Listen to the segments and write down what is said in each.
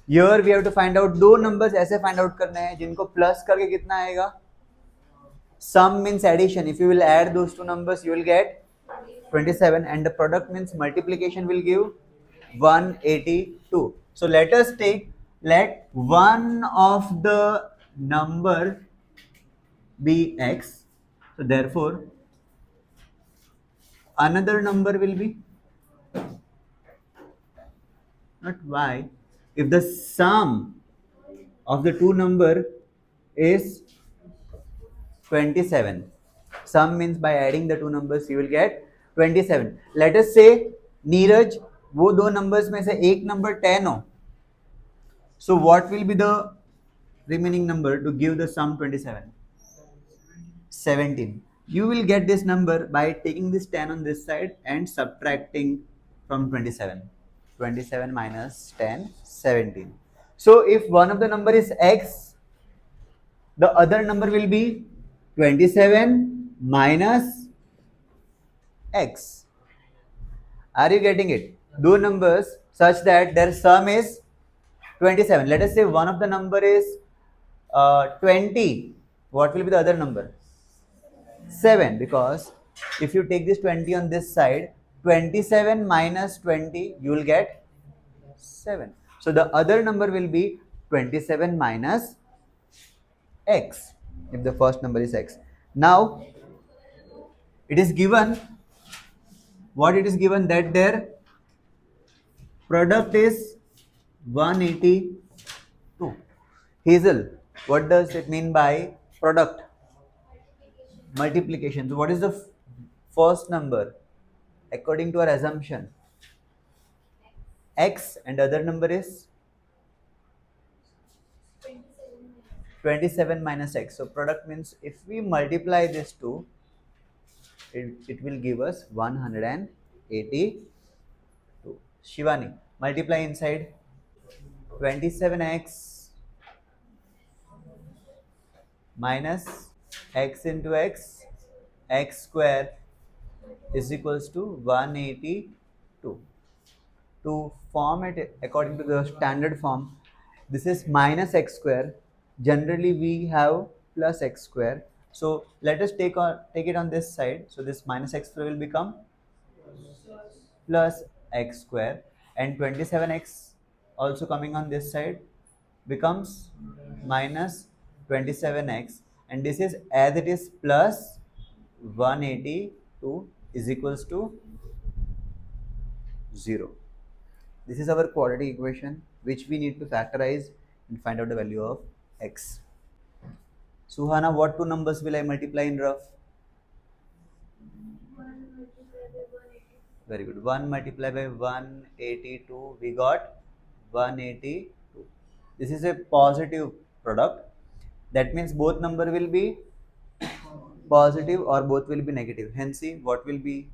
Here we have to find out दो numbers ऐसे find out करने हैं जिनको plus करके कितना आएगा. Sum means addition. If you will add those two numbers, you will get 27, and the product means multiplication will give 182. So let us let one of the number be x. So therefore, another number will be not y. If the sum of the two number is 27, sum means by adding the two numbers you will get 27. Let us say Neeraj वो दो numbers में से एक number 10 हो. So what will be the remaining number to give the sum 27? 17. You will get this number by taking this 10 on this side and subtracting from 27. 27 minus 10, 17. So if one of the number is x, the other number will be 27 minus x. Are you getting it? Two numbers such that their sum is 27. Let us say one of the number is 20. What will be the other number? 7, because if you take this 20 on this side, 27 minus 20, you will get 7. So the other number will be 27 minus x, if the first number is x. Now it is given, what it is given, that their product is 182. Hazel, what does it mean by product? Multiplication. So what is the first number according to our assumption? X, and other number is 27 minus x. So product means if we multiply these two, it will give us 182. Shivani, multiply inside. 27x minus x into x square is equals to 182. To form it according to the standard form, this is minus x square. Generally we have plus x square. So let us take it on this side. So this minus x square will become plus x square, and 27x also coming on this side becomes minus 27x, and this is as it is plus 182 is equals to 0. This is our quadratic equation which we need to factorize and find out the value of x. Suhana, what two numbers will I multiply in rough? Very good. 1 multiplied by 182, we got 182. This is a positive product. That means both number will be positive or both will be negative. Hence, see what will be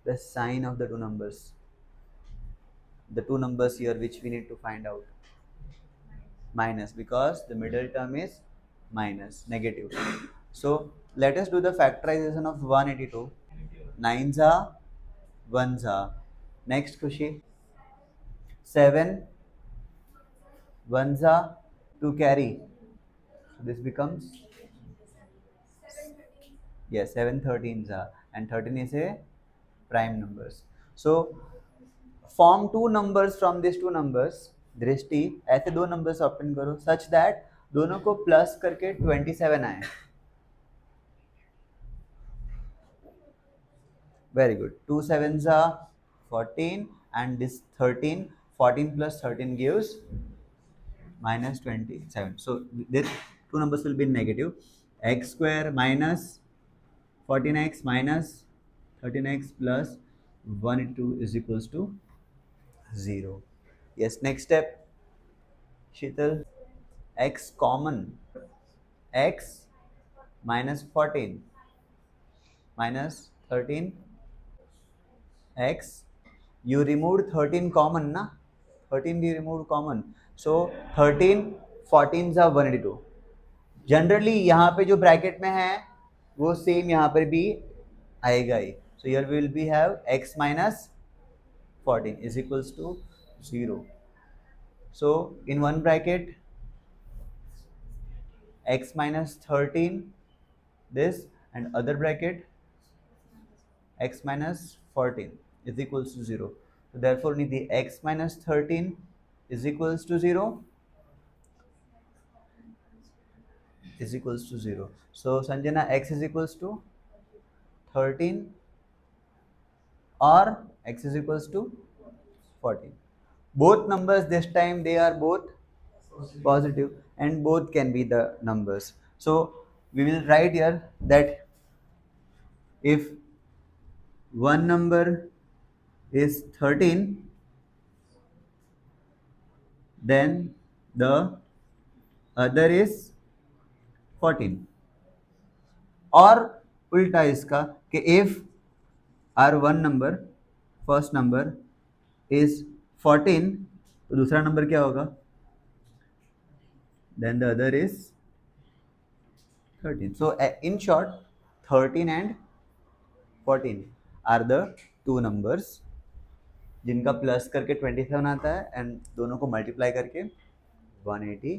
the sign of the two numbers. The two numbers here which we need to find out. Minus, because the middle term is minus, negative. So let us do the factorization of 182. 9s are 1s are. Next, Khushi. 7 1s are to carry. So this becomes, yes, 7 13s are, and 13 is a prime numbers. So form two numbers from these two numbers. दृष्टि ऐसे दो numbers open करो such that दोनों को plus करके 27 आए. Very good. 2 7s are 14, and this 13. 14 plus 13 gives minus 27. So these two numbers will be negative. X square minus 14x minus 13x plus 182 is equals to 0. Yes, next step. Sheetal, x common. X minus 14 minus 13 x. You removed 13 common, na? 13 you removed common. So 13 14s are 182. Generally यहाँ पे जो bracket में है वो same यहाँ पर भी आएगा ही. So here we will be have x minus 14 is equals to 0. So in one bracket x minus 13 this, and other bracket x minus 14 is equals to 0. So therefore Nidhi, x minus 13 is equals to 0, is equals to 0. So Sanjana, x is equals to 13 or x is equals to 14. Both numbers this time they are both positive and both can be the numbers. So we will write here that if one number is 13, then the other is 14. और उल्टा इसका कि if our one number first number is 14, तो दूसरा number क्या होगा? Then the other is 13. So in short 13 and 14 are the two numbers जिनका plus करके 27 आता है एंड दोनों को मल्टीप्लाई करके 180